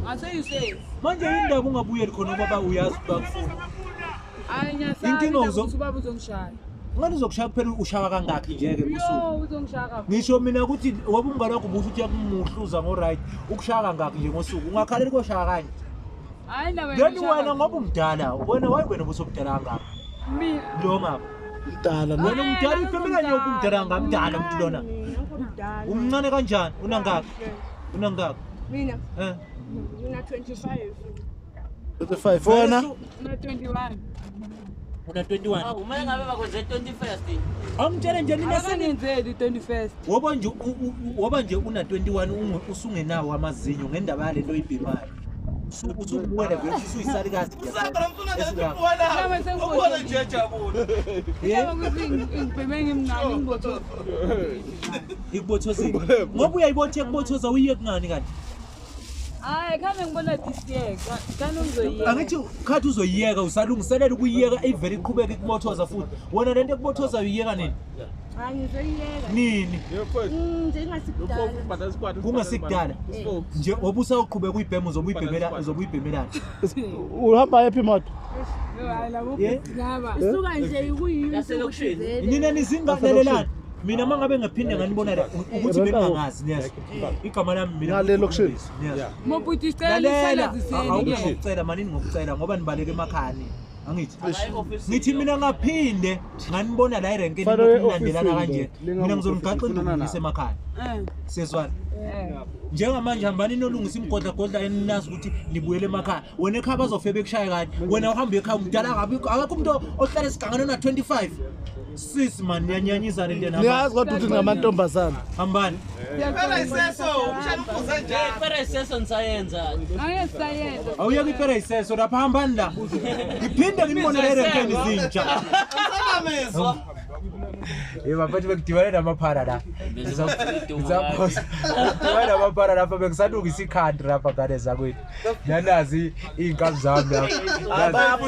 Aseyuse. Manje indaba ungabuyeli khona baba uyazi bakufuna. Hayi nyasabi ubaba uzongishaya. Ngani uzokushaya kuphela ushaya kangakhi nje ke busuku? No, uzongishaya. Ngisho mina ukuthi woba umngane wakho ubusho uthi yakumuhluza ngo right ukushaya kangakhi nje ngosuku ungakhalela koshaya kanje. Hayi na Ngani wena ngoba umdala wena wayibona ubusubudala kangaka. Mina Lo ngapha. Mdala Wena umdala ifemela nje ukumdala ngamdala umuntu lona. Umncane kanjani? Unangaki? Unangaki? Mina. Mina 25. 25 wena? una 21. Una 21. Uma ngabe bakwenze 21st. Angitshele nje nina Asenenzeli 21st. Woba nje una 21 usungenawo amazinyo ngendaba yale nto ibhimayo. Usubuwele vele usuyisali kazi. Ubona nje ejabule. Yebo ngibheme ngimncane ngibotho. Ikubothozile. Ngoba uyayibothe kubothoza uyiye kungani kanti? Hayi khame ngibona disiyeka. Kana uzoyiyeka. Angithi khathi uzoyiyeka usalungiselela ukuyiyeka ivele iqhubeke kubothoza futhi. Wona lento ekubothoza uyiyeka nini? Hayi ngizoyiyeka. Nini? Njengasikudala. Kungasikudala. Nje obusa uqhubeka uyibhema uzobuyibhemelana. Uhamba yaphi imoto? Hayi labo ngaba. Isuka nje kuyiyo. Yaselokushini. Nina nizinganelelana. Mina mangabe ngaphinde nganibona la ukuthi bengingazi niyazi. Igama lami mina ngale lokushini. Mobuti style isala ziseni. Awukucela manini ngokucela ngoba nibaleke emakhani. Angithi ngithi mina ngaphinde nganibona la erenkeni lokulandelana kanje mina ngizonigaxa indungise emakhaya sezwana njengamanje hambani nolungisa imgodla godla eninazi ukuthi nibuyele emakhaya wena ekhaya bazofebe kushaya kanye wena uhamba ekhaya umdala ngabe akakho umuntu ohlala esigangana na 25 sis man yanyanyizana lena Niyazi kodwa uthi ngamantombazana. hambani Phela iseso, ushaya umfuza njani? Phela iseso nisayenza. Ayesayenza. awuyeke iphela iseso lapha hambani la ngiphinde ngibone la erenkeni zintsha Usamezwa. yeba bathi bekudibana namapara la ngizaphosa wena amapara lapha bekusalungisa ikhandi lapha ngane zakwethu nanazi iinkabi zami lapha